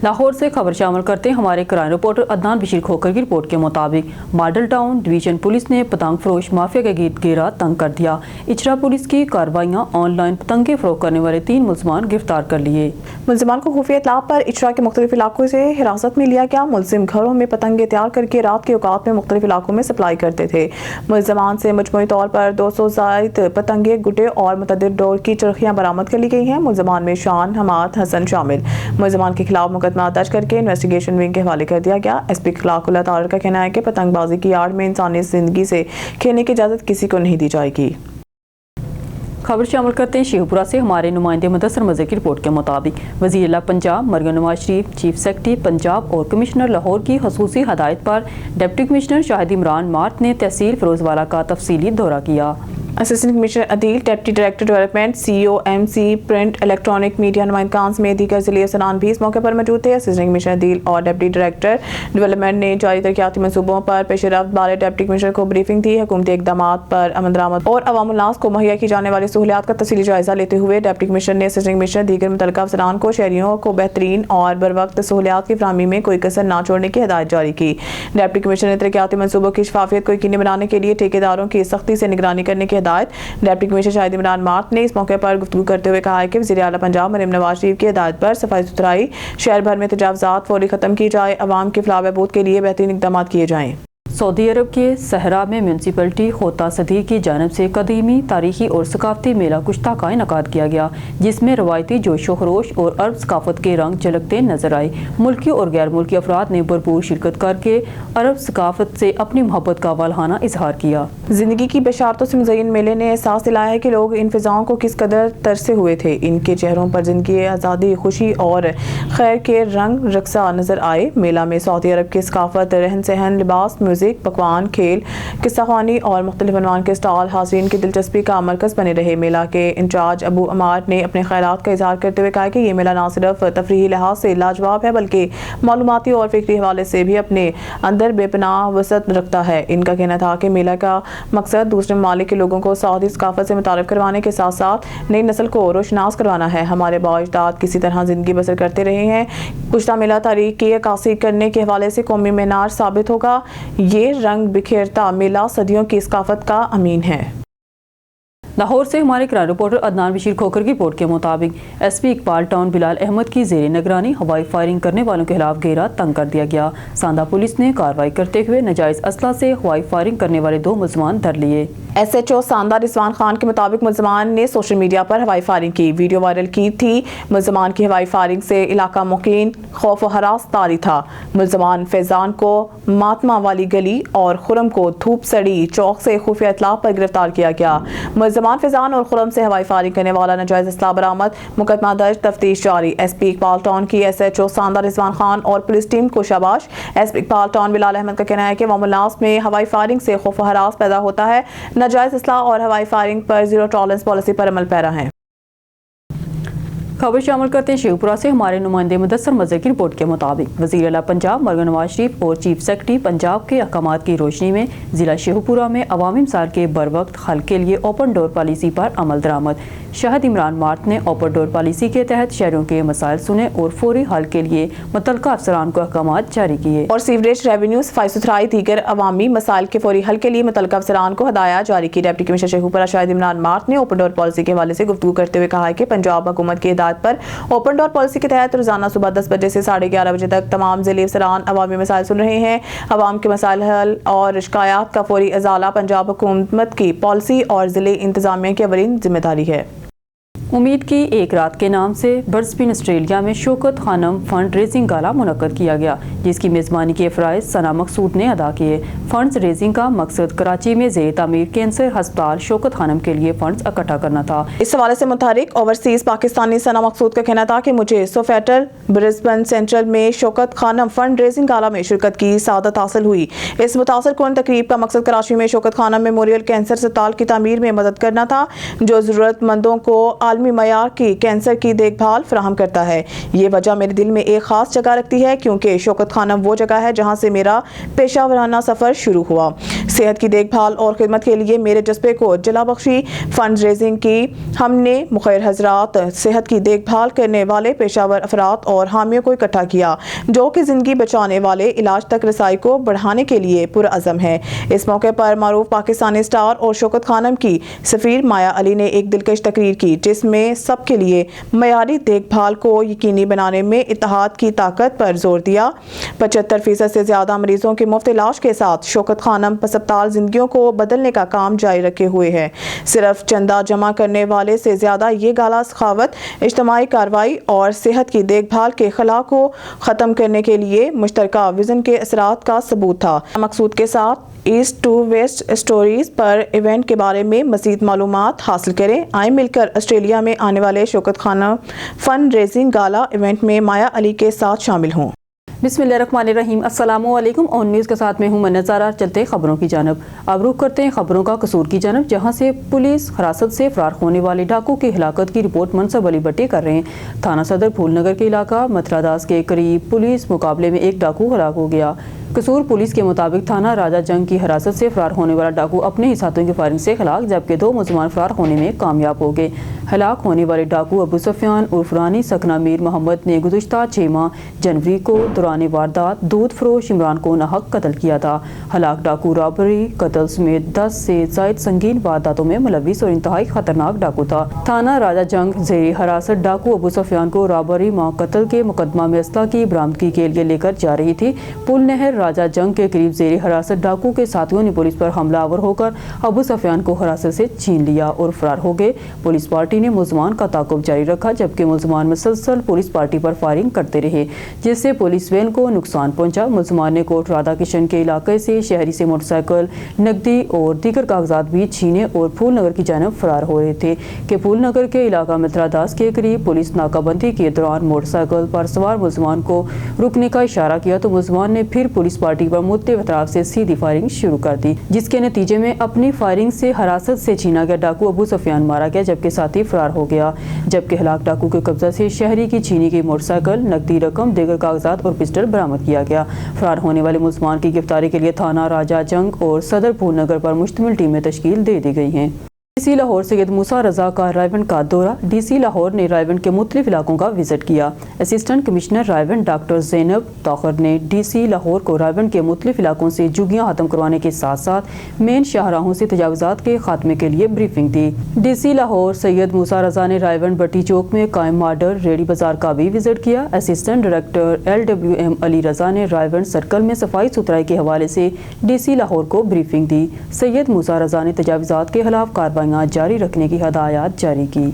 لاہور سے خبر شامل کرتے ہیں ہمارے کرائم رپورٹر عدنان بشیر کھوکر کی رپورٹ کے مطابق ماڈل ٹاؤن ڈویژن پولیس نے پتنگ فروش مافیا کا گیرا تنگ کر دیا۔ اچرا پولیس کی کارروائیاں آن لائن پتنگیں فروخت کرنے والے 3 ملزمان گرفتار کر لیے۔ ملزمان کو خفیہ اطلاع پر اچرا کے مختلف علاقوں سے حراست میں لیا گیا۔ ملزم گھروں میں پتنگیں تیار کر کے رات کے اوقات میں مختلف علاقوں میں سپلائی کرتے تھے۔ ملزمان سے مجموعی طور پر 200 زائد پتنگیں، گڈے اور متعدد ڈور کی چرخیاں برآمد کر لی گئی ہیں۔ ملزمان میں شان، حماد، حسن شامل۔ ملزمان کے خلاف مقدمہ درج کر کے انویسٹیگیشن ونگ کے حوالے کر دیا گیا۔ ایس پی اخلاق اللہ تعالی کا کہنا ہے کہ پتنگ بازی کی آڑ میں انسانی زندگی سے کھیلنے کی اجازت کسی کو نہیں دی جائے گی۔ خبر شامل کرتے ہیں شیخ پورہ سے ہمارے نمائندے مدثر مزید کی رپورٹ کے مطابق وزیر اعلیٰ پنجاب مریم نواز شریف، چیف سیکرٹری پنجاب اور کمشنر لاہور کی خصوصی ہدایت پر ڈپٹی کمشنر شاہد عمران مارت نے تحصیل فیروزوالا کا تفصیلی دورہ کیا۔ Assistant commissioner Adeel, deputy director development, C O M C, print, electronic media نمائندگان سمیت دیگر ضلعی افسران بھی اس موقع پر موجود تھے۔ اسسٹنٹ کمشنر عدیل اور ڈپٹی ڈائریکٹر ڈیولپمنٹ نے جاری ترقیاتی منصوبوں پر پیش رفت بارے ڈپٹی کمشنر کو بریفنگ دی۔ حکومتی اقدامات پر عمل درآمد اور عوام الناس کو مہیا کی جانے والی سہولیات کا تفصیلی جائزہ لیتے ہوئے ڈپٹی کمشنر نے اسسٹنٹ کمشنر دیگر متعلقہ افسران کو شہریوں کو بہترین اور بروقت سہولیات کی فراہمی میں کوئی کسر نہ چھوڑنے کی ہدایت جاری کی۔ ڈپٹی کمشنر نے ترقیاتی منصوبوں کی شفافیت کو یقینی بنانے کے لیے ٹھیکیداروں کی سختی سے نگرانی کرنے کی ہدایت۔ ڈپٹی کمشنر شاہد عمران مارت نے اس موقع پر گفتگو کرتے ہوئے کہا کہ وزیر اعلیٰ پنجاب مریم نواز شریف کی ہدایت پر صفائی ستھرائی، شہر بھر میں تجاوزات فوری ختم کی جائے، عوام کی فلاح و بہبود کے لیے بہترین اقدامات کیے جائیں۔ سعودی عرب کے صحرا میں میونسپلٹی خوطہ صدیق کی جانب سے قدیمی تاریخی اور ثقافتی میلہ کشتہ کا انعقاد کیا گیا، جس میں روایتی جوش و خروش اور عرب ثقافت کے رنگ جھلکتے نظر آئے۔ ملکی اور غیر ملکی افراد نے بھرپور شرکت کر کے عرب ثقافت سے اپنی محبت کا والہانہ اظہار کیا۔ زندگی کی بشارتوں سے مزین میلے نے احساس دلایا ہے کہ لوگ ان فضاؤں کو کس قدر ترسے ہوئے تھے۔ ان کے چہروں پر زندگی، آزادی، خوشی اور خیر کے رنگ رقصہ نظر آئے۔ میلہ میں سعودی عرب کی ثقافت، رہن سہن، لباس، میوزک، پکوان، کھیل، قصہ خوانی اور مختلف عنوان کے اسٹال حاضرین کی دلچسپی کا مرکز بنے رہے۔ میلہ کے انچارج ابو عمار نے اپنے خیالات کا اظہار کرتے ہوئے کہا کہ یہ میلہ نہ صرف تفریحی لحاظ سے لاجواب ہے بلکہ معلوماتی اور فکری حوالے سے بھی اپنے اندر بے پناہ وسعت رکھتا ہے۔ ان کا کہنا تھا کہ میلہ کا مقصد دوسرے ممالک کے لوگوں کو سعودی ثقافت سے متعارف کروانے کے ساتھ ساتھ نئی نسل کو روشناس کروانا ہے۔ ہمارے باء اجداد کسی طرح زندگی بسر کرتے رہے ہیں۔ کشتہ میلہ تاریخ کی عکاسی کرنے کے حوالے سے قومی معیار ثابت ہوگا۔ یہ رنگ بکھیرتا میلہ صدیوں کی ثقافت کا امین ہے۔ لاہور سے ہمارے کرائم رپورٹر عدنان بشیر کھوکر کی رپورٹ کے مطابق ایس پی اقبال ٹاؤن بلال احمد کی زیر نگرانی ہوائی فائرنگ کرنے والوں کے خلاف گھیرا تنگ کر دیا گیا۔ ساندہ پولیس نے کارروائی کرتے ہوئے ناجائز اسلحہ سے ہوائی فائرنگ کرنے والے 2 ملزمان دھر لیے۔ ایس ایچ او ساندہ رضوان خان کے مطابق ملزمان نے سوشل میڈیا پر ہوائی فائرنگ کی ویڈیو وائرل کی تھی۔ ملزمان کی ہوائی فائرنگ سے علاقہ مقیم خوف و ہراس طاری تھا۔ ملزمان فیضان کو ماتما والی گلی اور خرم کو دھوپ سڑی چوک سے خفیہ اطلاع پر گرفتار کیا گیا۔ ملزمان فیضان اور خرم سے ہوائی فائرنگ کرنے والا ناجائز اسلحہ برآمد، مقدمہ درج، تفتیش جاری۔ ایس پی اقبال ٹاؤن کی ایس ایچ او ساندہ رضوان خان اور پولیس ٹیم کو شاباش۔ ایس پی اقبال ٹاؤن بلال احمد کا کہنا ہے کہ عوام الناس میں ہوائی فائرنگ سے خوف و ہراس پیدا ہوتا ہے۔ ناجائز اسلحہ اور ہوائی فائرنگ پر زیرو ٹالرنس پالیسی پر عمل پیرا ہے۔ خبر شامل کرتے ہیں شیخ پورہ سے ہمارے نمائندے مدثر مزید کی رپورٹ کے مطابق وزیر اعلیٰ پنجاب مریم نواز شریف اور چیف سیکرٹری پنجاب کے احکامات کی روشنی میں ضلع شیخ پورہ میں عوامی مسائل کے بروقت حل کے لیے اوپن ڈور پالیسی پر عمل درآمد۔ شاہد عمران مارت نے اوپن ڈور پالیسی کے تحت شہریوں کے مسائل سنے اور فوری حل کے لیے متعلقہ افسران کو احکامات جاری کیے اور سیوریج، ریونیو، صفائی ستھرائی، دیگر عوامی مسائل کے فوری حل کے لیے متعلقہ افسران کو ہدایات جاری کی۔ ڈپٹی کمشنر شیخ پورہ شاہد عمران مارت نے اوپن ڈور پالیسی کے حوالے سے گفتگو کرتے ہوئے کہا کہ پنجاب حکومت کی ہدایت پر اوپن ڈور پالیسی کے تحت روزانہ صبح 10 بجے سے 11:30 بجے تک تمام ضلعی افسران عوامی مسائل سن رہے ہیں۔ عوام کے مسائل حل اور شکایات کا فوری ازالہ پنجاب حکومت کی پالیسی اور ضلعی انتظامیہ کی اولین ذمہ داری ہے۔ امید کی ایک رات کے نام سے برسبن آسٹریلیا میں شوکت خانم فنڈ ریزنگ گالا منعقد کیا گیا، جس کی میزبانی کے فرائض ثنا مقصود نے ادا کیے۔ فنڈز ریزنگ کا مقصد کراچی میں زیر تعمیر کینسر ہسپتال شوکت خانم کے لیے فنڈز اکٹھا کرنا تھا۔ اس حوالے سے متحرک اوورسیز پاکستانی ثنا مقصود کا کہنا تھا کہ مجھے سوفیٹل برسبن سینٹرل میں شوکت خانم فنڈ ریزنگ گالا میں شرکت کی سعادت حاصل ہوئی۔ اس متاثر کن تقریب کا مقصد کراچی میں شوکت خانم میموریل کینسر ہسپتال کی تعمیر میں مدد کرنا تھا، جو ضرورت مندوں کو عالمی معیار کی کینسر کی دیکھ بھال فراہم کرتا ہے۔ یہ وجہ میرے دل میں ایک خاص جگہ رکھتی ہے کیونکہ شوکت خانم وہ جگہ ہے جہاں سے میرا پیشہ ورانہ سفر شروع ہوا۔ صحت کی دیکھ بھال اور خدمت کے لیے میرے جذبے کو جلا بخشی فنڈ ریزنگ کی۔ ہم نے مخیر حضرات، صحت کی دیکھ بھال کرنے والے پیشہ ور افراد اور حامیوں کو اکٹھا کیا جو کہ زندگی بچانے والے علاج تک رسائی کو بڑھانے کے لیے پرعزم ہے۔ اس موقع پر معروف پاکستانی سٹار اور شوکت خانم کی سفیر مایا علی نے ایک دلکش تقریر کی جس میں سب کے لیے معیاری دیکھ بھال کو یقینی بنانے میں اتحاد کی طاقت پر زور دیا۔ 75% سے زیادہ مریضوں کے مفت علاج کے ساتھ شوکت خانم ہسپتال زندگیوں کو بدلنے کا کام جاری رکھے ہوئے ہے۔ صرف چندہ جمع کرنے والے سے زیادہ یہ گالا سخاوت، اجتماعی کارروائی اور صحت کی دیکھ بھال کے خلا کو ختم کرنے کے لیے مشترکہ وژن کے اثرات کا ثبوت تھا۔ مقصود کے ساتھ ایسٹ ٹو ویسٹ اسٹوریز پر ایونٹ کے بارے میں مزید معلومات حاصل کریں۔ آئیں مل کر آسٹریلیا میں آنے والے شوکت خانم فنڈ ریزنگ گالا ایونٹ میں مایا علی کے ساتھ شامل ہوں۔ بسم اللہ الرحمن الرحیم، السلام علیکم۔ آن نیوز کے ساتھ میں ہوں منت زارا۔ چلتے ہیں خبروں کی جانب۔ اب رخ کرتے ہیں خبروں کا قصور کی جانب، جہاں سے پولیس حراست سے فرار ہونے والے ڈاکو کی ہلاکت کی رپورٹ منصب علی بٹی کر رہے ہیں۔ تھانہ صدر پھول نگر کے علاقہ متھرا داس کے قریب پولیس مقابلے میں ایک ڈاکو ہلاک ہو گیا۔ قصور پولیس کے مطابق تھانہ راجہ جنگ کی حراست سے فرار ہونے والا ڈاکو اپنے ہی ساتھیوں کی فائرنگ سے ہلاک، جبکہ 2 ملزمان فرار ہونے میں کامیاب ہو گئے۔ ہلاک ہونے والے ڈاکو ابو سفیان عرف رانی سکنہ میر محمد نے گزشتہ 6 ماہ جنوری کو دوران واردات دودھ فروش عمران کو ناحق قتل کیا تھا۔ ہلاک ڈاکو رابری، قتل سمیت 10 سے زائد سنگین وارداتوں میں ملوث اور انتہائی خطرناک ڈاکو تھا۔ تھانہ راجہ جنگ زیر حراست ڈاکو ابو سفیان کو رابری ماہ قتل کے مقدمہ میں اسلحہ کی برآمدگی کے لیے لے کر جا رہی تھی۔ پل نہر راجہ جنگ کے قریب زیر حراست ڈاکو کے ساتھیوں نے پولیس پر حملہ آور ہو کر ابو سفیان کو حراست سے چھین لیا اور فرار ہو گئے۔ پولیس پارٹی نے ملزمان کا تعاقب جاری رکھا، جبکہ ملزمان مسلسل پولیس پارٹی پر فائرنگ کرتے رہے، جس سے پولیس وین کو نقصان پہنچا۔ ملزمان نے کوٹ رادھا کشن کے علاقے سے شہری سے موٹر سائیکل، نقدی اور دیگر کاغذات بھی چھینے اور پھول نگر کی جانب فرار ہو رہے تھے کہ پھول نگر کے علاقہ متھرا داس کے قریب پولیس ناکہ بندی کے دوران موٹر سائیکل پر سوار ملزمان کو رکنے کا اشارہ کیا تو ملزمان نے پھر پولیس پارٹی پر مختلف اطراف سے سیدھی فائرنگ شروع کر دی، جس کے نتیجے میں اپنی فائرنگ سے حراست سے چھینا گیا ڈاکو ابو سفیان مارا گیا، جبکہ ساتھی فرار ہو گیا۔ جبکہ ہلاک ڈاکو کے قبضہ سے شہری کی چھینی گئی موٹر سائیکل، نقدی رقم، دیگر کاغذات اور پسٹل برآمد کیا گیا۔ فرار ہونے والے ملزمان کی گرفتاری کے لیے تھانہ راجہ جنگ اور صدر پھول نگر پر مشتمل ٹیمیں تشکیل دے دی گئی ہیں۔ ڈی سی لاہور سید موسیٰ رضا کا رائیونڈ کا دورہ۔ ڈی سی لاہور نے رائیونڈ کے مختلف علاقوں کا وزٹ کیا۔ اسسٹنٹ کمشنر رائیونڈ ڈاکٹر زینب طاہر نے ڈی سی لاہور کو رائیونڈ کے مختلف علاقوں سے جھگیاں ختم کروانے کے ساتھ ساتھ مین شاہراہوں سے تجاوزات کے خاتمے کے لیے بریفنگ دی۔ ڈی سی لاہور سید موسیٰ رضا نے رائیونڈ بٹی چوک میں قائم ماڈل ریڈی بازار کا بھی وزٹ کیا۔ Assistant director LWM Ali Raza نے رائیونڈ سرکل میں صفائی ستھرائی کے حوالے سے ڈی سی لاہور کو بریفنگ دی۔ سید موسیٰ رضا نے تجاوزات کے خلاف کارروائیاں جاری رکھنے کی ہدایات جاری کی۔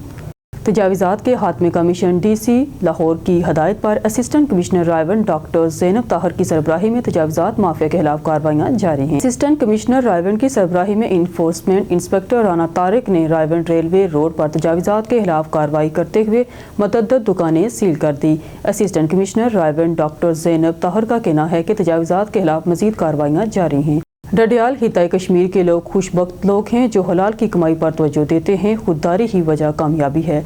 تجاوزات کے خاتمے کا مشن ڈی سی لاہور کی ہدایت پر اسسٹنٹ کمشنر رائیونڈ ڈاکٹر زینب طاہر کی سربراہی میں تجاوزات مافیا کے خلاف کارروائیاں جاری ہیں۔ اسسٹنٹ کمشنر رائیونڈ کی سربراہی میں انفورسمنٹ انسپکٹر رانا طارق نے رائیونڈ ریلوے روڈ پر تجاوزات کے خلاف کارروائی کرتے ہوئے متعدد دکانیں سیل کر دی۔ اسسٹنٹ کمشنر رائیونڈ ڈاکٹر زینب طاہر کا کہنا ہے کہ تجاوزات کے خلاف مزید کارروائیاں جاری ہیں۔ ڈڈیال خطۂ کشمیر کے لوگ خوش بخت لوگ ہیں جو حلال کی کمائی پر توجہ دیتے ہیں۔ خودداری ہی وجہ کامیابی ہے۔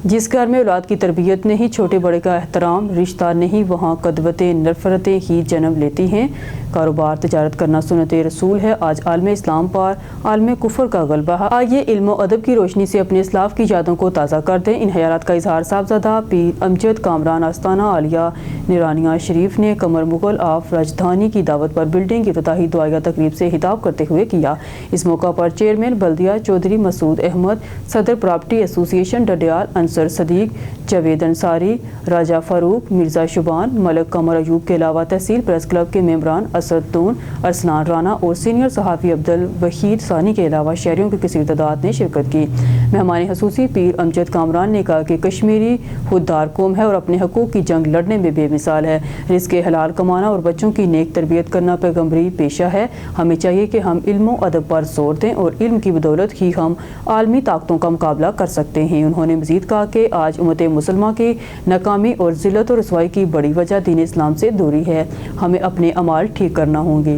جس گھر میں اولاد کی تربیت نہیں، چھوٹے بڑے کا احترام، رشتہ نہیں، وہاں قدوتیں نفرتیں ہی جنم لیتی ہیں۔ کاروبار تجارت کرنا سنت رسول ہے۔ آج عالم اسلام پر عالم کفر کا غلبہ ہے۔ آئیے علم و ادب کی روشنی سے اپنے اسلاف کی یادوں کو تازہ کر دیں۔ ان خیالات کا اظہار صاحبزادہ پیر امجد کامران آستانہ عالیہ نورانیہ شریف نے قمر مغل آف راجدھانی کی دعوت پر بلڈنگ کی افتتاحی دعائیہ تقریب سے خطاب کرتے ہوئے کیا۔ اس موقع پر چیئرمین بلدیہ چودھری مسعود احمد، صدر پراپرٹی ایسوسی ایشن ڈڈیال انصر صدیق، جاوید انصاری، راجہ فاروق، مرزا شبان، ملک قمر ایوب کے علاوہ تحصیل پریس کلب کے ممبران اسد دون، ارسلان رانا اور سینئر صحافی عبدالوحید ثانی کے علاوہ شہریوں کی کثیر تعداد نے شرکت کی۔ مہمان خصوصی پیر امجد کامران نے کہا کہ کشمیری خوددار قوم ہے اور اپنے حقوق کی جنگ لڑنے میں بے مثال ہے۔ رزق حلال کمانا اور بچوں کی نیک تربیت کرنا پیغمبری پیشہ ہے۔ ہمیں چاہیے کہ ہم علم و ادب پر زور دیں اور علم کی بدولت ہی ہم عالمی طاقتوں کا مقابلہ کر سکتے ہیں۔ انہوں نے مزید کہا کہ آج امت مسلمہ کی ناکامی اور ذلت و رسوائی کی بڑی وجہ دین اسلام سے دوری ہے۔ ہمیں اپنے اعمال ٹھیک کرنا ہوں گے۔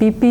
PP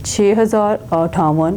6,058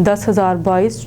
10,022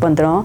15,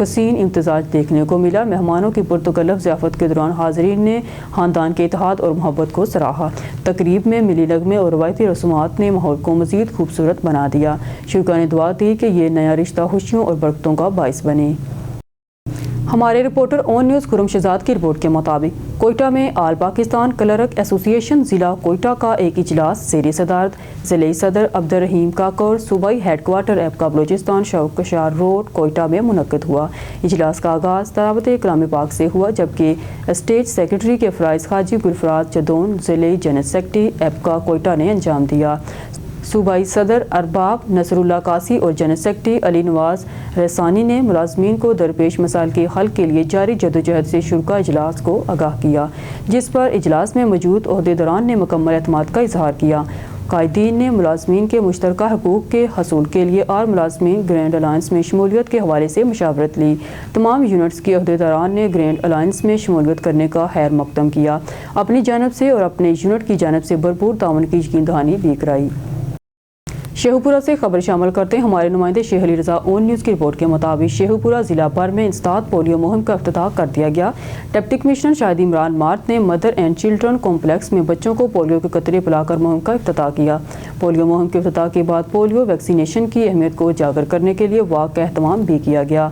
حسین امتزاج دیکھنے کو ملا۔ مہمانوں کی پرتکلف ضیافت کے دوران حاضرین نے خاندان کے اتحاد اور محبت کو سراہا۔ تقریب میں ملی نغمے اور روایتی رسومات نے ماحول کو مزید خوبصورت بنا دیا۔ شرکا نے دعا دی کہ یہ نیا رشتہ خوشیوں اور برکتوں کا باعث بنے۔ ہمارے رپورٹر اون نیوز خرم شہزاد کی رپورٹ کے مطابق کوئٹہ میں آل پاکستان کلرک ایسوسی ایشن ضلع کوئٹہ کا ایک اجلاس زیر صدارت ضلعی صدر عبدالرحیم کاکڑ صوبائی ہیڈ کوارٹر ایپکا بلوچستان شوق کشار روڈ کوئٹہ میں منعقد ہوا۔ اجلاس کا آغاز تلاوت کلام پاک سے ہوا، جبکہ اسٹیٹ سیکرٹری کے فرائض حاجی گلفراز جدون ضلعی جنرل سیکرٹری ایپکا کوئٹہ نے انجام دیا۔ صوبائی صدر ارباب نصر اللہ قاسی اور جنرل سیکرٹری علی نواز رحسانی نے ملازمین کو درپیش مسائل کے حل کے لیے جاری جدوجہد سے شرکا اجلاس کو آگاہ کیا، جس پر اجلاس میں موجود عہدیداران نے مکمل اعتماد کا اظہار کیا۔ قائدین نے ملازمین کے مشترکہ حقوق کے حصول کے لیے اور ملازمین گرینڈ الائنس میں شمولیت کے حوالے سے مشاورت لی۔ تمام یونٹس کے عہدیداران نے گرینڈ الائنس میں شمولیت کرنے کا خیر مقدم کیا، اپنی جانب سے اور اپنے یونٹ کی جانب سے بھرپور تعاون کی یقین دہانی بھی کرائی۔ شیخوپورہ سے خبر شامل کرتے ہیں ہمارے نمائندے شیخ علی رضا اون نیوز کی رپورٹ کے مطابق شیخوپورہ ضلع بھر میں انسداد پولیو مہم کا افتتاح کر دیا گیا۔ ڈپٹی کمشنر شاہد عمران مارت نے مدر اینڈ چلڈرن کمپلیکس میں بچوں کو پولیو کے قطرے پلا کر مہم کا افتتاح کیا۔ پولیو مہم کے افتتاح کے بعد پولیو ویکسینیشن کی اہمیت کو اجاگر کرنے کے لیے واک کا اہتمام بھی کیا گیا۔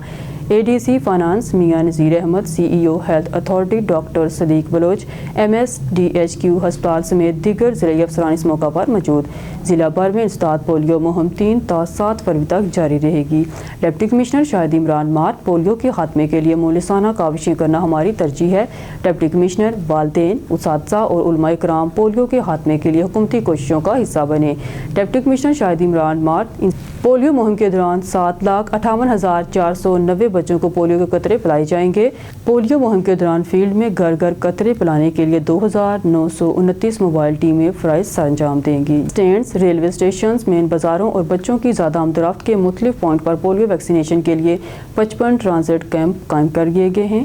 اے D C finance Mian Nazir Ahmad, C E O health authority doctor Siddique Baloch, M S D H Q ہسپتال سمیت دیگر ضلعی افسران اس موقع پر موجود۔ ضلع بھر میں انسداد پولیو مہم 3 تا 7 فروری تک جاری رہے گی۔ Deputy commissioner Shahid Imran مارت polio کے خاتمے کے لیے مولسانہ کاوشیں کرنا ہماری ترجیح ہے۔ ڈپٹی کمشنر، والدین، اساتذہ اور علماء کرام پولیو کے خاتمے کے لیے حکومتی کوششوں کا حصہ بنے۔ Deputy commissioner Shahid Imran مارت polio مہم کے دوران 7,58,490 بچوں کو پولیو کے قطرے پلائے جائیں گے۔ پولیو مہم کے دوران فیلڈ میں گھر گھر قطرے پلانے کے لیے 2,929 موبائل ٹیمیں فرائض سر انجام دیں گی۔ اسٹینڈز، ریلوے اسٹیشنز، مین بازاروں اور بچوں کی زیادہ آمد و رفت کے مختلف پوائنٹ پر پولیو ویکسینیشن کے لیے 55 ٹرانزٹ کیمپ قائم کر دیے گئے ہیں۔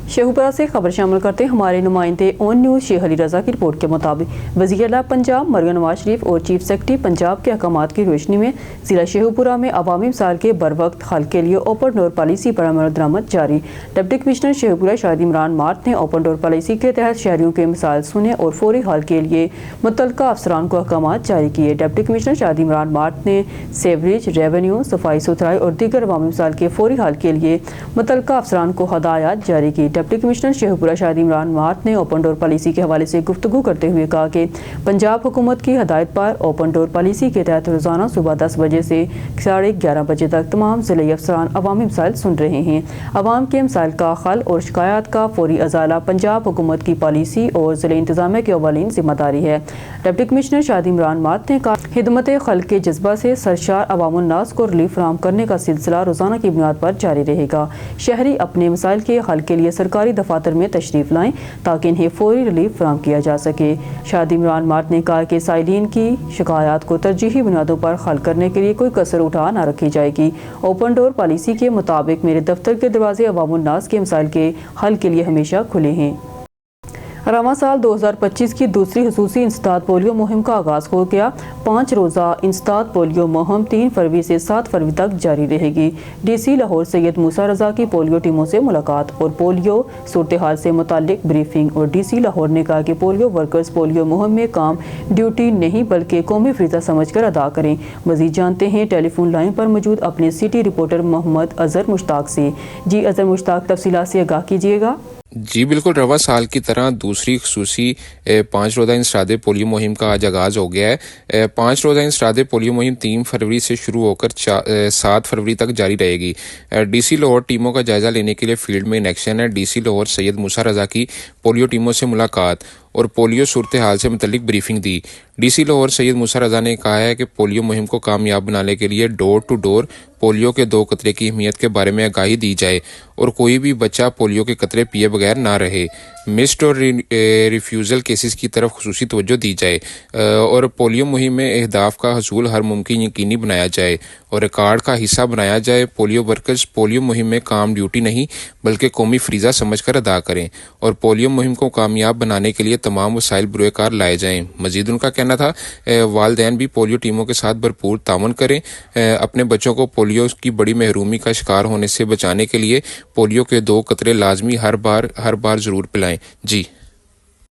شیخوپورہ سے خبر شامل کرتے ہیں ہمارے نمائندے اون نیوز شیخ علی رضا کی رپورٹ کے مطابق وزیر اعلیٰ پنجاب مریم نواز شریف اور چیف سیکرٹری پنجاب کے احکامات کی روشنی میں ضلع شیخوپورہ میں عوامی مسائل کے بروقت حل کے لیے اوپن ڈور پالیسی پر عمل درآمد جاری۔ ڈپٹی کمشنر شیخوپورہ شاہد عمران مارت نے اوپن ڈور پالیسی کے تحت شہریوں کے مسائل سنے اور فوری حل کے لیے متعلقہ افسران کو احکامات جاری کیے۔ ڈپٹی کمشنر شاہد عمران مارت نے سیوریج، ریونیو، صفائی ستھرائی اور دیگر عوامی مسائل کے فوری حل کے لیے متعلقہ افسران کو ہدایات جاری کی۔ ڈپٹی کمشنر شیخوپورہ شاہد عمران مارت نے اوپن ڈور پالیسی کے حوالے سے گفتگو کرتے ہوئے کہا کہ پنجاب حکومت کی ہدایت پر اوپن ڈور پالیسی کے تحت روزانہ صبح 10 بجے سے 11:30 بجے تک تمام ضلعی افسران عوامی مسائل سن رہے ہیں۔ عوام کے مسائل کا حل اور شکایات کا فوری ازالہ پنجاب حکومت کی پالیسی اور ضلعی انتظامیہ کی اولین ذمہ داری ہے۔ ڈپٹی کمشنر شاہد عمران مارت نے کہا خدمت خلق کے جذبہ سے سرشار عوام الناس کو ریلیف فراہم کرنے کا سلسلہ روزانہ کی بنیاد پر جاری رہے گا۔ شہری اپنے مسائل کے حل کے لیے سرکاری دفاتر میں تشریف لائیں تاکہ انہیں فوری ریلیف فراہم کیا جا سکے۔ شاہد عمران مارت نے کہا کہ سائلین کی شکایات کو ترجیحی بنیادوں پر حل کرنے کے لیے کوئی کسر اٹھا نہ رکھی جائے گی۔ اوپن ڈور پالیسی کے مطابق میرے دفتر کے دروازے عوام الناس کے مسائل کے حل کے لیے ہمیشہ کھلے ہیں۔ رواں سال 2025 کی دوسری خصوصی انسداد پولیو مہم کا آغاز ہو گیا۔ 5 روزہ انسداد پولیو مہم 3 فروری سے 7 فروری تک جاری رہے گی۔ ڈی سی لاہور سید موسیٰ رضا کی پولیو ٹیموں سے ملاقات اور پولیو صورتحال سے متعلق بریفنگ۔ اور ڈی سی لاہور نے کہا کہ پولیو ورکرز پولیو مہم میں کام ڈیوٹی نہیں بلکہ قومی فریضہ سمجھ کر ادا کریں۔ مزید جانتے ہیں ٹیلی فون لائن پر موجود اپنے سٹی رپورٹر محمد اظہر مشتاق سے۔ جی اظہر مشتاق، تفصیلات سے آگاہ کیجیے گا۔ جی بالکل، رواں سال کی طرح دوسری خصوصی 5 روزہ انسداد پولیو مہم کا آج آغاز ہو گیا ہے۔ 5 روزہ انسداد پولیو مہم 3 فروری سے شروع ہو کر 7 فروری تک جاری رہے گی۔ ڈی سی لاہور ٹیموں کا جائزہ لینے کے لیے فیلڈ میں ان ایکشن ہے۔ ڈی سی لاہور سید موسیٰ رضا کی پولیو ٹیموں سے ملاقات اور پولیو صورتحال سے متعلق بریفنگ دی۔ ڈی سی لاہور سید موسیٰ رضا نے کہا ہے کہ پولیو مہم کو کامیاب بنانے کے لیے ڈور ٹو ڈور پولیو کے 2 قطرے کی اہمیت کے بارے میں آگاہی دی جائے اور کوئی بھی بچہ پولیو کے قطرے پیے بغیر نہ رہے۔ مسڈ اور ریفیوزل کیسز کی طرف خصوصی توجہ دی جائے اور پولیو مہم میں اہداف کا حصول ہر ممکن یقینی بنایا جائے اور ریکارڈ کا حصہ بنایا جائے۔ پولیو ورکرز پولیو مہم میں کام ڈیوٹی نہیں بلکہ قومی فریضہ سمجھ کر ادا کریں اور پولیو مہم کو کامیاب بنانے کے لیے تمام وسائل بروئے کار لائے جائیں۔ مزید ان کا کہنا تھا والدین بھی پولیو ٹیموں کے ساتھ بھرپور تعاون کریں، اپنے بچوں کو پولیو کی بڑی محرومی کا شکار ہونے سے بچانے کے لیے پولیو کے 2 قطرے لازمی ہر بار ضرور پلائیں۔ جی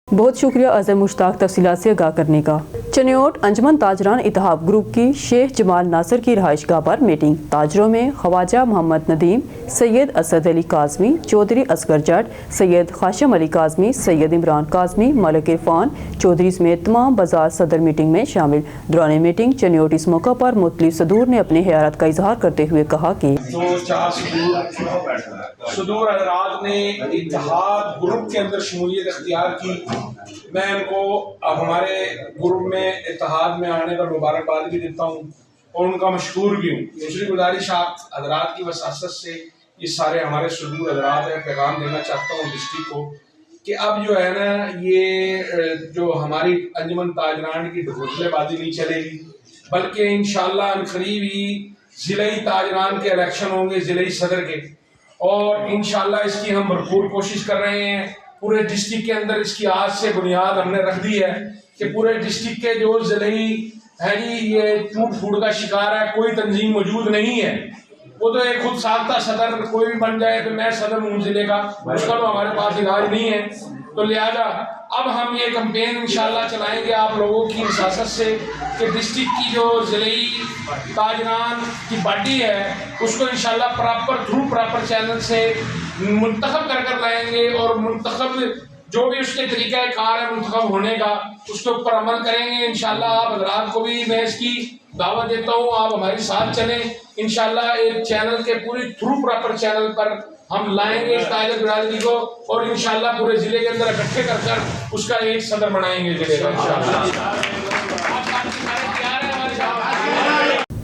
بہت شکریہ اظہر مشتاق تفصیلات سے آگاہ کرنے کا۔ چنیوٹ انجمن تاجران اتحاد گروپ کی شیخ جمال ناصر کی رہائش گاہ پر میٹنگ۔ تاجروں میں خواجہ محمد ندیم، سید اسد علی کاظمی، چودھری اصغر جٹ، سید خاشم علی کاظمی، سید عمران کاظمی، ملک عرفان چودھری سمیت تمام بازار صدر میٹنگ میں شامل۔ دوران میٹنگ چنیوٹ اس موقع پر مختلف صدور نے اپنے حیرت کا اظہار کرتے ہوئے کہا کہ صدور حضرات نے اتحاد گروپ کے اندر شمولیت اختیار کی، میں ان کو ہمارے گروپ میں اتحاد میں آنے پر مبارکباد بھی دیتا ہوں اور ان کا مشکور بھی ہوں۔ دوسری گزارش آپ حضرات کی وساطت سے یہ سارے ہمارے صدور حضرات ہیں، پیغام دینا چاہتا ہوں ڈسٹرکٹ کو کہ اب جو ہے نا یہ جو ہماری انجمن تاجران کی ڈھوسلے بازی نہیں چلے گی، بلکہ انشاءاللہ ان قریب ہی ضلعی تاجران کے الیکشن ہوں گے، ضلعی صدر کے، اور انشاءاللہ اس کی ہم بھرپور کوشش کر رہے ہیں۔ پورے ڈسٹرکٹ کے اندر اس کی آج سے بنیاد ہم نے رکھ دی ہے کہ پورے ڈسٹرکٹ کے جو ضلعی ہے جی یہ ٹوٹ پھوٹ کا شکار ہے، کوئی تنظیم موجود نہیں ہے، وہ تو ایک خود ساختہ صدر کوئی بھی بن جائے تو میں صدر ہوں ضلع کا، اس کا تو ہمارے پاس علاج نہیں ہے۔ تو لہذا اب ہم یہ کمپین انشاءاللہ چلائیں گے آپ لوگوں کی وساطت سے کہ ڈسٹرکٹ کی جو ضلعی تاجران کی باڈی ہے اس کو انشاءاللہ پراپر چینل سے منتخب کر لائیں گے، اور منتخب جو بھی اس کے طریقہ کار ہے منتخب ہونے کا اس کے اوپر عمل کریں گے۔ انشاءاللہ آپ حضرات کو بھی میں اس کی دعوت دیتا ہوں، آپ ہمارے ساتھ چلیں، انشاءاللہ ایک چینل کے پوری پراپر چینل پر ہم لائیں گے اس تاجر برادری کو، اور انشاءاللہ پورے ضلع کے اندر اکٹھے کر اس کا ایک صدر بنائیں گے ضلع کا انشاءاللہ۔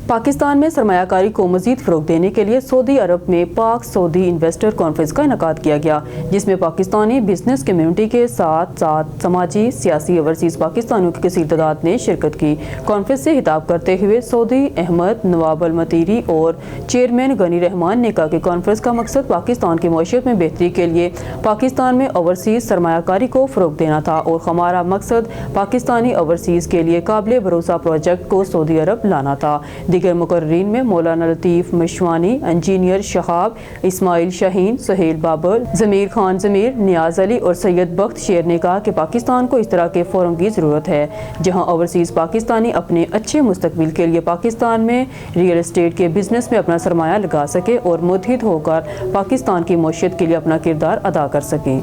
پاکستان میں سرمایہ کاری کو مزید فروغ دینے کے لیے سعودی عرب میں پاک سعودی انویسٹر کانفرنس کا انعقاد کیا گیا، جس میں پاکستانی بزنس کمیونٹی کے ساتھ سماجی سیاسی اوورسیز پاکستانیوں کی کثیر تعداد نے شرکت کی۔ کانفرنس سے خطاب کرتے ہوئے سعودی احمد نواب المطیری اور چیئرمین غنی رحمان نے کہا کہ کانفرنس کا مقصد پاکستان کی معیشت میں بہتری کے لیے پاکستان میں اوورسیز سرمایہ کاری کو فروغ دینا تھا، اور ہمارا مقصد پاکستانی اوورسیز کے لیے قابل بھروسہ پروجیکٹ کو سعودی عرب لانا تھا۔ دیگر مقررین میں مولانا لطیف مشوانی، انجینئر شہاب، اسماعیل شاہین، سہیل بابر، ضمیر خان ضمیر، نیاز علی اور سید بخت شیر نے کہا کہ پاکستان کو اس طرح کے فورم کی ضرورت ہے جہاں اوورسیز پاکستانی اپنے اچھے مستقبل کے لیے پاکستان میں ریئل اسٹیٹ کے بزنس میں اپنا سرمایہ لگا سکے اور متحد ہو کر پاکستان کی معیشت کے لیے اپنا کردار ادا کر سکیں۔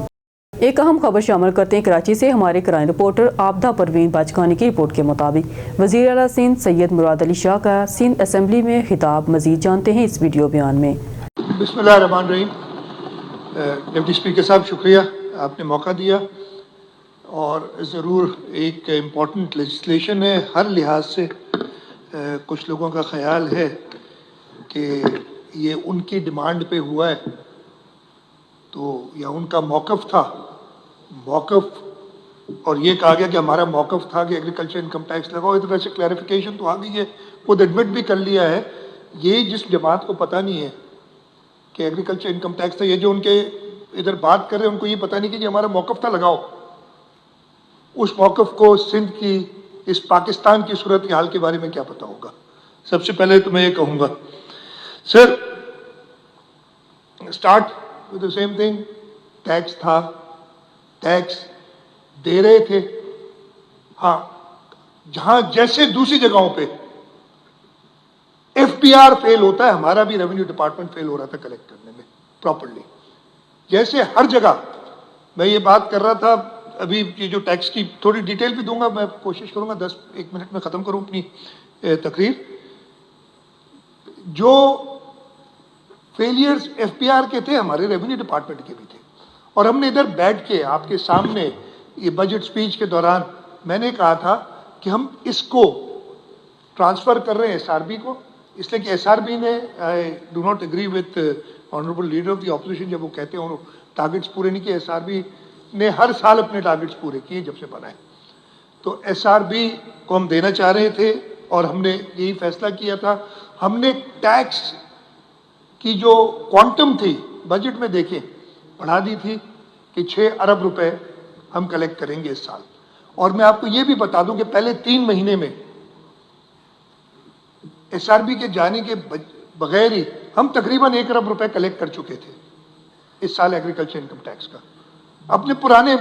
ایک اہم خبر شامل کرتے ہیں کراچی سے ہمارے کرائم رپورٹر آبدہ پروین باجخانی کی رپورٹ کے مطابق وزیر اعلیٰ سندھ سید مراد علی شاہ کا سندھ اسمبلی میں خطاب، مزید جانتے ہیں اس ویڈیو بیان میں۔ بسم اللہ الرحمن الرحیم۔ ڈپٹی اسپیکر صاحب شکریہ، آپ نے موقع دیا، اور ضرور ایک امپورٹنٹ لیجسلیشن ہے ہر لحاظ سے۔ کچھ لوگوں کا خیال ہے کہ یہ ان کی ڈیمانڈ پہ ہوا ہے تو یا ان کا موقف تھا، اور یہ کہا گیا کہ ہمارا موقف تھا کہ ایگریکلچر انکم ٹیکس لگاؤ، اس طرح سے کلیریفیکیشن تو آ گئی ہے، خود ایڈمٹ بھی کر لیا ہے۔ یہ جس جماعت کو پتہ نہیں ہے کہ ایگریکلچر انکم ٹیکس تھا، یہ جو ان کے ادھر بات کر رہے ہیں ان کو یہ پتہ نہیں کہ یہ ہمارا موقف تھا لگاؤ، اس موقف کو سندھ کی اس پاکستان کی صورتحال کے بارے میں کیا پتہ ہوگا۔ سب سے پہلے تو میں یہ کہوں گا sir, start with the same thing, tax تھا، ٹیکس دے رہے تھے، ہاں جہاں جیسے دوسری جگہوں پہ ایف پی آر فیل ہوتا ہے، ہمارا بھی ریونیو ڈپارٹمنٹ فیل ہو رہا تھا کلیکٹ کرنے میں پراپرلی، جیسے ہر جگہ۔ میں یہ بات کر رہا تھا ابھی، یہ جو ٹیکس کی تھوڑی ڈیٹیل بھی دوں گا، میں کوشش کروں گا 10-1 منٹ میں ختم کروں اپنی تقریر۔ جو فیلئرز ایف پی آر کے تھے ہمارے ریونیو ڈپارٹمنٹ کے بھی تھے، اور ہم نے ادھر بیٹھ کے آپ کے سامنے یہ بجٹ سپیچ کے دوران میں نے کہا تھا کہ ہم اس کو ٹرانسفر کر رہے ہیں ایس آر بی کو، اس لیے کہ ایس آر بی نے، I do not agree with honourable leader of the opposition جب وہ کہتے ہیں ٹارگیٹس پورے نہیں کیے، ایس آر بی نے ہر سال اپنے ٹارگیٹس پورے کیے جب سے بنا ہے، تو ایس آر بی کو ہم دینا چاہ رہے تھے اور ہم نے یہی فیصلہ کیا تھا، ہم نے ٹیکس کی جو کوانٹم تھی بجٹ میں دیکھیں بڑھا دی تھی کہ 6 ارب روپے ہم کلیکٹ کریں گے اس سال. اور میں آپ کو یہ بھی بتا دوں کہ پہلے 3 مہینے میں SRB کے جانے کے بغیر ہی ہم تقریباً 1 ارب روپے کلیکٹ کر چکے تھے اس سال ایگریکلچر انکم ٹیکس کا. اپنے پرانے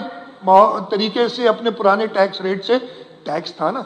طریقے سے, اپنے پرانے ٹیکس ریٹ سے ٹیکس تھا نا,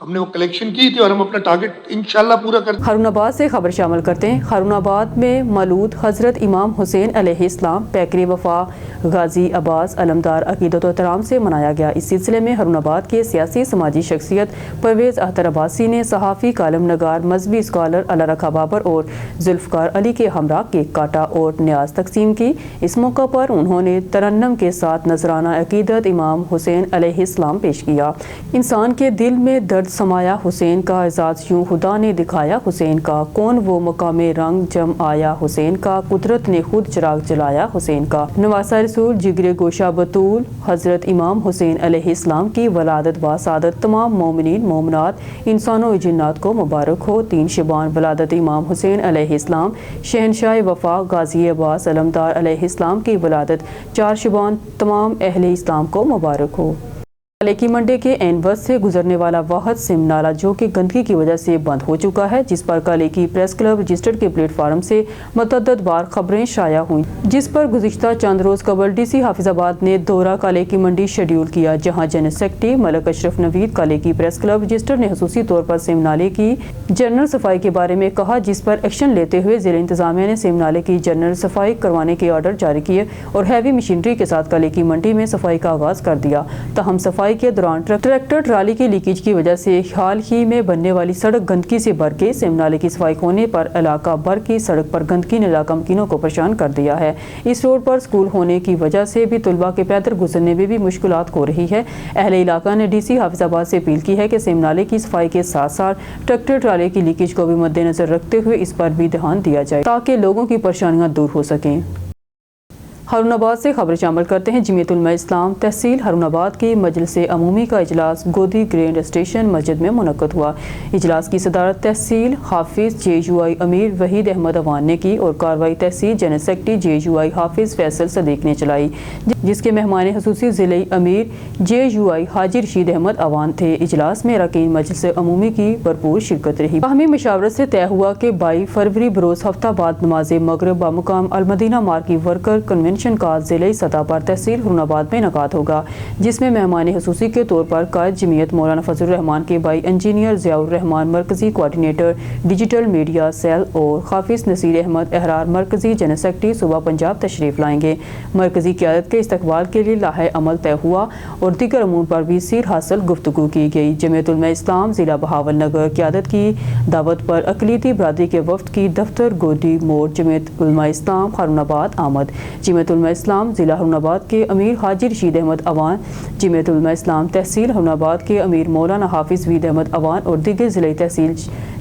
ہم نے وہ کلیکشن کی تھی اور ہم اپنا ٹارگٹ انشاءاللہ پورا کرتے ہیں. ہارون آباد سے خبر شامل کرتے ہیں. ہارون آباد میں مولود حضرت امام حسین علیہ السلام پیکر وفا غازی عباس علمدار عقیدت و احترام سے منایا گیا. اس سلسلے میں ہارون آباد کے سیاسی سماجی شخصیت پرویز اختر عباسی نے صحافی, کالم نگار, مذہبی اسکالر اللہ رکھا بابر اور ذوالفقار علی کے ہمراہ کیک کاٹا اور نیاز تقسیم کی. اس موقع پر انہوں نے ترنم کے ساتھ نذرانہ عقیدت امام حسین علیہ السلام پیش کیا. انسان کے دل میں درد سمایا, حسین کا اعزاز یوں خدا نے دکھایا, حسین کا کون وہ مقام رنگ جم آیا, حسین کا قدرت نے خود چراغ جلایا, حسین کا نواسہ رسول جگر گوشہ بطول حضرت امام حسین علیہ السلام کی ولادت با سعادت تمام مومنین مومنات انسانوں و جنات کو مبارک ہو. 3 شبان ولادت امام حسین علیہ السلام شہنشاہ وفا غازی عباس علمدار علیہ السلام کی ولادت 4 شبان تمام اہل اسلام کو مبارک ہو. کالیکی منڈے کے این وسط سے گزرنے والا واحد سم نالہ جو کہ گندگی کی وجہ سے بند ہو چکا ہے, جس پر کالیکی پریس کلب رجسٹرڈ کے پلیٹ فارم سے متعدد بار خبریں شائع ہوئیں, جس پر گزشتہ چند روز قبل ڈی سی حافظ آباد نے دورہ کالیکی منڈی شیڈیول کیا, جہاں جنرل سیکرٹری ملک اشرف نوید کالیکی پریس کلب رجسٹرڈ نے خصوصی طور پر سم نالے کی جنرل صفائی کے بارے میں کہا, جس پر ایکشن لیتے ہوئے ضلع انتظامیہ نے سم نالے کی جنرل صفائی کروانے کے آرڈر جاری کیے اور ہیوی مشینری کے ساتھ کالیکی منڈی میں صفائی کا آغاز کر دیا. تاہم صفائی کے دوران ٹریکٹر ٹرالی کی لیکیج کی وجہ سے حال ہی میں بننے والی سڑک گندگی سے بھر کے سم نالے کی صفائی ہونے پر علاقہ بھر کی سڑک پر گندگی نے علاقہ مکینوں کو پریشان کر دیا ہے. اس روڈ پر سکول ہونے کی وجہ سے بھی طلباء کے پیدل گزرنے میں بھی مشکلات ہو رہی ہے. اہل علاقہ نے ڈی سی حافظ آباد سے اپیل کی ہے کہ سم نالے کی صفائی کے ساتھ ساتھ ٹریکٹر ٹرالی کی لیکیج کو بھی مد نظر رکھتے ہوئے اس پر بھی دھیان دیا جائے تاکہ لوگوں کی پریشانیاں دور ہو سکیں. ہارون آباد سے خبر شامل کرتے ہیں. جمعیت علماء اسلام تحصیل ہارون آباد کی مجلس عمومی کا اجلاس گودی گرینڈ اسٹیشن مسجد میں منعقد ہوا. اجلاس کی صدارت تحصیل حافظ JUI امیر وحید احمد اوان نے کی اور کارروائی تحصیل جنرل سیکرٹری JUI حافظ فیصل صدیق نے چلائی, جس کے مہمان خصوصی ضلعی امیر JUI حاجی رشید احمد اوان تھے. اجلاس میں اراکین مجلس عمومی کی بھرپور شرکت رہی. باہمی مشاورت سے طے ہوا کہ 22 فروری بروز ہفتہ بعد نماز مغرب بمقام المدینہ مارکی ورکر کنونشن کا ضلعی سطح پر تحصیل ہارون آباد میں انعقاد ہوگا, جس میں مہمان خصوصی کے طور پر قائد جمعیت مولانا فضل الرحمان کے بھائی انجینئر ضیاء الرحمان مرکزی کوآرڈینیٹر ڈیجیٹل میڈیا سیل اور حافظ نصیر احمد احرار مرکزی جنرل سیکرٹری صوبہ پنجاب تشریف لائیں گے. مرکزی قیادت کے استقبال کے لیے لاحہ عمل طے ہوا اور دیگر امور پر بھی سیر حاصل گفتگو کی گئی. جمعیت علماء اسلام ضلع بہاول نگر قیادت کی دعوت پر اقلیتی برادری کے وفد کی دفتر گودی موڑ جمعیت علماء اسلام ہارون آباد آمد. جمعیت علماء اسلام ضلع ہارون آباد کے امیر حاجی رشید احمد اوان, جمعیت علماء اسلام تحصیل ہارون آباد کے امیر مولانا حافظ وحید احمد اوان اور دیگر ضلعی تحصیل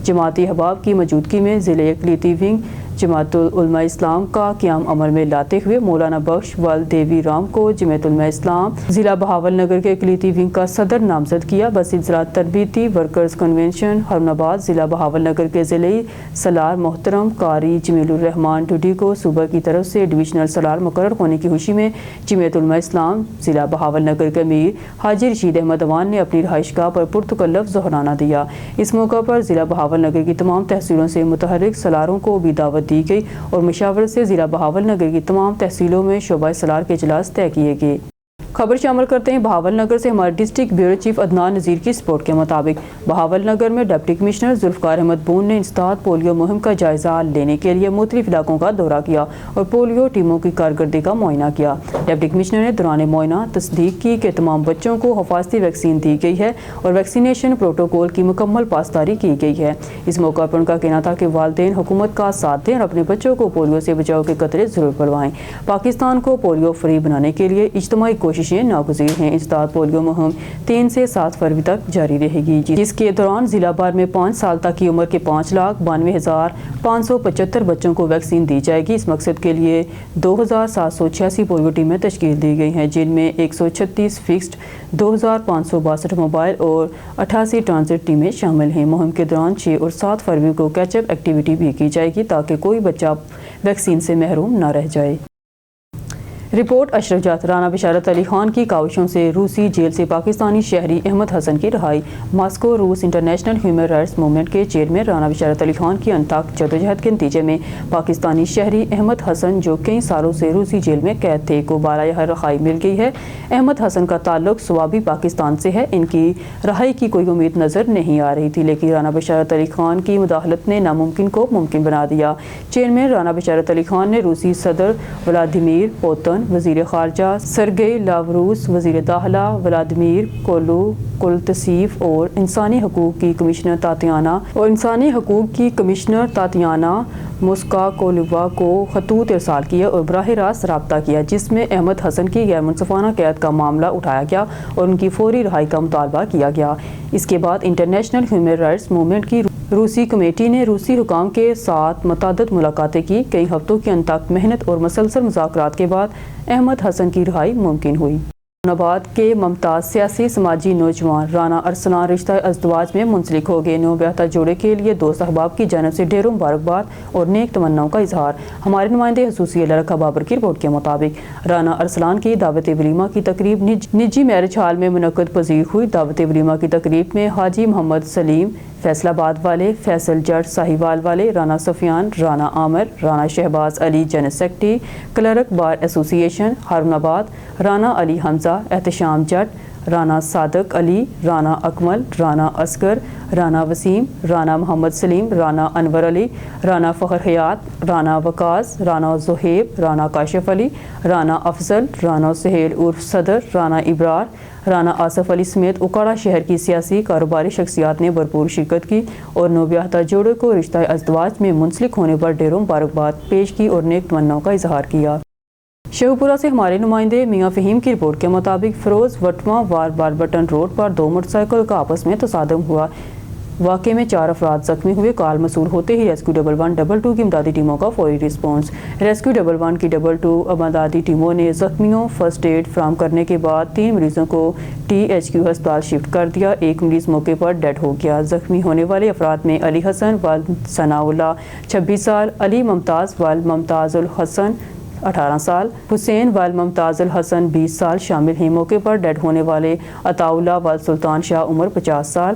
جماعتی احباب کی موجودگی میں ضلع اقلیتی ونگ جماعت علماء اسلام کا قیام عمل میں لاتے ہوئے مولانا بخش ول دیوی رام کو جمعیت علماء اسلام ضلع بہاول نگر کے اقلیتی ونگ کا صدر نامزد کیا. بسیط زراعت تربیتی ورکرز کنونشن ہارون آباد ضلع بہاول نگر کے ضلعی سالار محترم قاری جمیل الرحمان ٹوڈی کو صوبہ کی طرف سے ڈویژنل سالار مقرر ہونے کی خوشی میں جمعیت علماء اسلام ضلع بہاول نگر کے امیر حاجی رشید احمد اوان نے اپنی رہائش گاہ پر پرتکلف ظہرانہ دیا. اس موقع پر ضلع بہاول نگر کی تمام تحصیلوں سے متحرک سالاروں کو بھی دعوت دی گئی اور مشاورت سے ضلع بہاول نگر کی تمام تحصیلوں میں شعبہ سالار کے اجلاس طے کیے گئے. خبر شامل کرتے ہیں بہاول نگر سے. ہمارے district bureau chief Adnan Nazir کی رپورٹ کے مطابق بہاول نگر میں ڈپٹی کمشنر ذوالفقار احمد بون نے انسداد پولیو مہم کا جائزہ لینے کے لیے مختلف علاقوں کا دورہ کیا اور پولیو ٹیموں کی کارکردگی کا معائنہ کیا. ڈپٹی کمشنر نے دوران معائنہ تصدیق کی کہ تمام بچوں کو حفاظتی ویکسین دی گئی ہے اور ویکسینیشن پروٹوکول کی مکمل پاسداری کی گئی ہے. اس موقع پر ان کا کہنا تھا کہ والدین حکومت کا ساتھ دیں اور اپنے بچوں کو پولیو سے بچاؤ کے قطرے ضرور پلوائیں. پاکستان کو پولیو فری بنانے کے لیے اجتماعی کوششیں کوششیں ناگزیر ہیں۔ انسداد پولیو مہم 3 سے 7 فروری تک جاری رہے گی، جس کے دوران ضلع بھر میں 5 سال تک کی عمر کے 5,92,575 بچوں کو ویکسین دی جائے گی۔ اس مقصد کے لیے 2,786 پولیو ٹیمیں تشکیل دی گئی ہیں، جن میں 136 فکسڈ، 2,562 موبائل اور 88 ٹرانزٹ ٹیمیں شامل ہیں۔ مہم کے دوران 6 اور 7 فروری کو کیچ اپ ایکٹیویٹی بھی کی جائے گی تاکہ کوئی بچہ ویکسین سے محروم نہ رہ جائے۔ رپورٹ اشرف جات۔ رانا بشارت علی خان کی کاوشوں سے روسی جیل سے پاکستانی شہری احمد حسن کی رہائی۔ ماسکو روس انٹرنیشنل ہیومن رائٹس موومنٹ کے چیئرمین رانا بشارت علی خان کی انتھک جدوجہد کے نتیجے میں پاکستانی شہری احمد حسن، جو کئی سالوں سے روسی جیل میں قید تھے، کو بالائے رہائی مل گئی ہے۔ احمد حسن کا تعلق صوابی پاکستان سے ہے۔ ان کی رہائی کی کوئی امید نظر نہیں آ رہی تھی، لیکن رانا بشارت علی خان کی مداخلت نے ناممکن کو ممکن بنا دیا۔ چیئرمین رانا بشارت علی خان نے روسی صدر ولادیمیر پوتن، وزیر خارجہ سرگئی لاوروس، وزیر داخلہ ولادیمیر کولتسیف اور انسانی حقوق کی کمشنر تاتیانا موسکاکولووا کو خطوط ارسال کیے اور براہ راست رابطہ کیا، جس میں احمد حسن کی غیر منصفانہ قید کا معاملہ اٹھایا گیا اور ان کی فوری رہائی کا مطالبہ کیا گیا۔ اس کے بعد انٹرنیشنل ہیومن رائٹس موومنٹ کی روسی کمیٹی نے روسی حکام کے ساتھ متعدد ملاقاتیں کی۔ کئی ہفتوں کی انتھک محنت اور مسلسل مذاکرات کے بعد احمد حسن کی رہائی ممکن ہوئی۔ آباد کے ممتاز سیاسی سماجی نوجوان رانا ارسلان رشتہ ازدواج میں منسلک ہو گئے۔ نوبیاہتا جوڑے کے لیے دوست احباب کی جانب سے ڈھیروں مبارکباد اور نیک تمناؤں کا اظہار۔ ہمارے نمائندے خصوصی الرکھا بابر کی رپورٹ کے مطابق رانا ارسلان کی دعوت ولیمہ کی تقریب نجی میرج ہال میں منعقد پذیر ہوئی۔ دعوت ولیمہ کی تقریب میں حاجی محمد سلیم فیصل آباد والے، فیصل جٹ ساہیوال والے، رانا سفیان، رانا عامر، رانا شہباز علی جنرل سیکرٹری کلرک بار ایسوسی ایشن ہارون آباد، رانا علی حمزہ، احتشام جٹ، رانا صادق علی، رانا اکمل، رانا اصغر، رانا وسیم، رانا محمد سلیم، رانا انور علی، رانا فخر حیات، رانا وقاص، رانا زہیب، رانا کاشف علی، رانا افضل، رانا سہیل عرف صدر، رانا ابرار، رانا آصف علی سمیت اوکاڑا شہر کی سیاسی کاروباری شخصیات نے بھرپور شرکت کی اور نوبیاہتا جوڑے کو رشتہ ازدواج میں منسلک ہونے پر ڈھیروں مبارکباد پیش کی اور نیک تمناؤں کا اظہار کیا۔ شیوپورہ سے ہمارے نمائندے میاں فہیم کی رپورٹ کے مطابق فیروز وٹواں وار باربٹن روڈ پر 2 موٹر سائیکل کا آپس میں تصادم ہوا۔ واقعے میں 4 افراد زخمی ہوئے۔ کال موصول ہوتے ہی ریسکیو 1122 کی امدادی ٹیموں کا فوری رسپانس۔ ریسکیو 11 کی 22 امدادی ٹیموں نے زخمیوں فرسٹ ایڈ فراہم کرنے کے بعد 3 مریضوں کو THQ ہسپتال شفٹ کر دیا۔ ایک مریض موقع پر ڈیڈ ہو گیا۔ زخمی ہونے والے افراد میں علی حسن والد ثناء اللہ 26 سال، علی ممتاز والد ممتاز الحسن 18 سال، حسین والد ممتاز الحسن 20 سال شامل ہیں۔ موقع پر ڈیڈ ہونے والے عطاء اللہ والد سلطان شاہ عمر 50 سال۔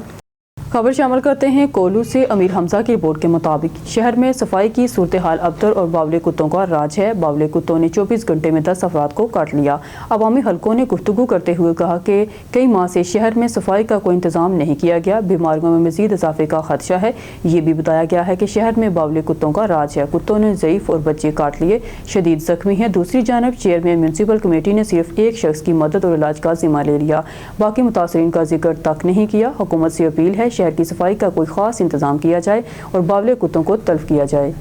خبر شامل کرتے ہیں کولو سے۔ امیر حمزہ کی رپورٹ کے مطابق شہر میں صفائی کی صورتحال ابتر اور باولے کتوں کا راج ہے۔ باولے کتوں نے 24 گھنٹے میں 10 افراد کو کاٹ لیا۔ عوامی حلقوں نے گفتگو کرتے ہوئے کہا کہ کئی ماہ سے شہر میں صفائی کا کوئی انتظام نہیں کیا گیا۔ بیماریوں میں مزید اضافے کا خدشہ ہے۔ یہ بھی بتایا گیا ہے کہ شہر میں باولے کتوں کا راج ہے۔ کتوں نے ضعیف اور بچے کاٹ لیے، شدید زخمی ہیں۔ دوسری جانب چیئرمین میونسپل کمیٹی نے صرف ایک شخص کی مدد اور علاج کا ذمہ لے لیا، باقی متاثرین کا ذکر تک نہیں کیا۔ حکومت سے اپیل ہے شہر کی صفائی کا کوئی خاص انتظام کیا جائے اور باولے کتوں کو تلف کیا جائے۔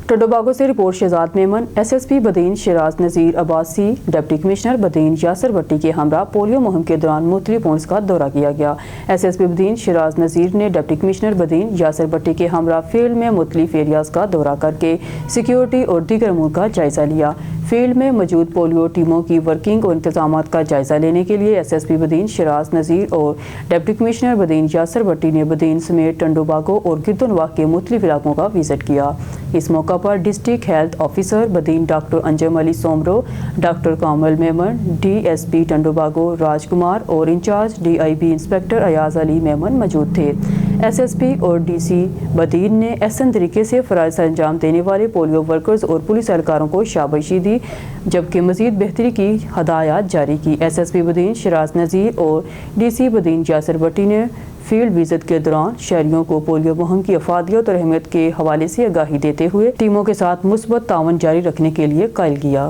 ٹوڈوباگو سے رپورٹ شہزاد میمن۔ SSP بدین شیراز نذیر عباسی، ڈپٹی کمشنر بدین یاسر بٹی کے ہمراہ پولیو مہم کے دوران مختلف پوائنٹس کا دورہ کیا گیا۔ SSP بدین شیراز نذیر نے ڈپٹی کمشنر بدین یاسر بٹی کے ہمراہ فیلڈ میں مختلف ایریاز کا دورہ کر کے سیکیورٹی اور دیگر امور کا جائزہ لیا۔ فیلڈ میں موجود پولیو ٹیموں کی ورکنگ اور انتظامات کا جائزہ لینے کے لیے SSP بدین شیراز نذیر اور ڈپٹی کمشنر بدین یاسر بٹی نے بدین سمیت ٹنڈوباگو اور گردنواغ کے مختلف علاقوں کا وزٹ کیا۔ اس موقع پر ڈسٹرکٹ ہیلتھ آفیسر بدین ڈاکٹر انجم علی سومرو، ڈاکٹر کامل میمن، DSP ٹنڈوباگو راج کمار اور انچارج DIB انسپکٹر ایاز علی میمن موجود تھے۔ SSP اور DC بدین نے احسن طریقے سے فرائض انجام دینے والے پولیو ورکرز اور پولیس اہلکاروں کو شاباشی دی، جبکہ مزید بہتری کی ہدایات جاری کی۔ SSP بدین شیراز نذیر اور DC بدین یاسر بٹی نے فیلڈ وزٹ کے دوران شہریوں کو پولیو مہم کی افادیت اور اہمیت کے حوالے سے آگاہی دیتے ہوئے ٹیموں کے ساتھ مثبت تعاون جاری رکھنے کے لیے قائل کیا۔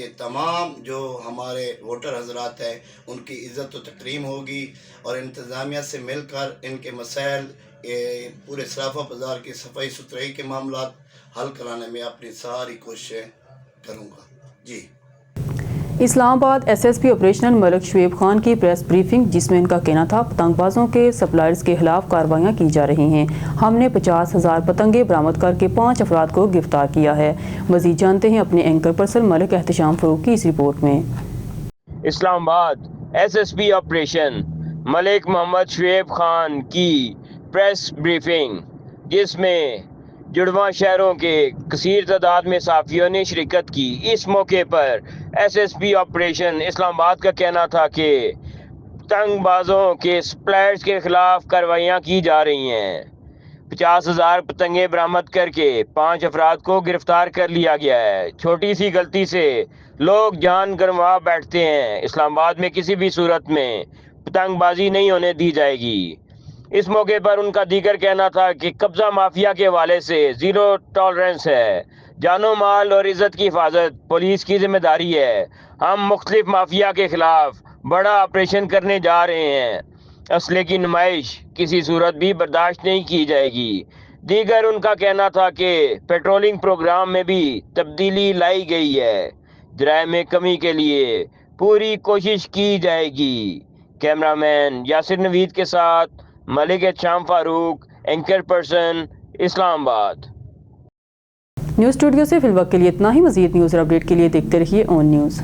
کہ تمام جو ہمارے ووٹر حضرات ہیں ان کی عزت و تکریم ہوگی، اور انتظامیہ سے مل کر ان کے مسائل پورے صرافہ بازار کی صفائی ستھرائی کے معاملات حل کرانے میں اپنی ساری کوششیں کروں گا. جی. اسلام آباد ایس ایس پی آپریشنل ملک شعیب خان کی پریس بریفنگ، جس میں ان کا کہنا تھا پتنگ بازوں کے سپلائرز کے خلاف کارروائیاں کی جا رہی ہیں. ہم نے 50,000 پتنگیں برآمد کر کے 5 افراد کو گرفتار کیا ہے. مزید جانتے ہیں اپنے اینکر پرسن ملک احتشام فروغ کی اس رپورٹ میں. اسلام آباد ایس ایس پی آپریشن ملک محمد شعیب خان کی پریس بریفنگ، جس میں جڑواں شہروں کے کثیر تعداد میں صحافیوں نے شرکت کی. اس موقع پر ایس ایس پی آپریشن اسلام آباد کا کہنا تھا کہ پتنگ بازوں کے سپلائرز کے خلاف کارروائیاں کی جا رہی ہیں. 50,000 پتنگیں برآمد کر کے 5 افراد کو گرفتار کر لیا گیا ہے. چھوٹی سی غلطی سے لوگ جان گنوا بیٹھتے ہیں. اسلام آباد میں کسی بھی صورت میں پتنگ بازی نہیں ہونے دی جائے گی. اس موقع پر ان کا دیگر کہنا تھا کہ قبضہ مافیا کے حوالے سے زیرو ٹالرنس ہے. جان و مال اور عزت کی حفاظت پولیس کی ذمہ داری ہے. ہم مختلف مافیا کے خلاف بڑا آپریشن کرنے جا رہے ہیں. اسلحے کی نمائش کسی صورت بھی برداشت نہیں کی جائے گی. دیگر ان کا کہنا تھا کہ پیٹرولنگ پروگرام میں بھی تبدیلی لائی گئی ہے. جرائم میں کمی کے لیے پوری کوشش کی جائے گی. کیمرہ مین یاسر نوید کے ساتھ ملک احتشام فاروق، اینکر پرسن، اسلام آباد. نیوز اسٹوڈیو سے فی الوقت کے لیے اتنا ہی. مزید نیوز اور اپڈیٹ کے لیے دیکھتے رہیے اون نیوز.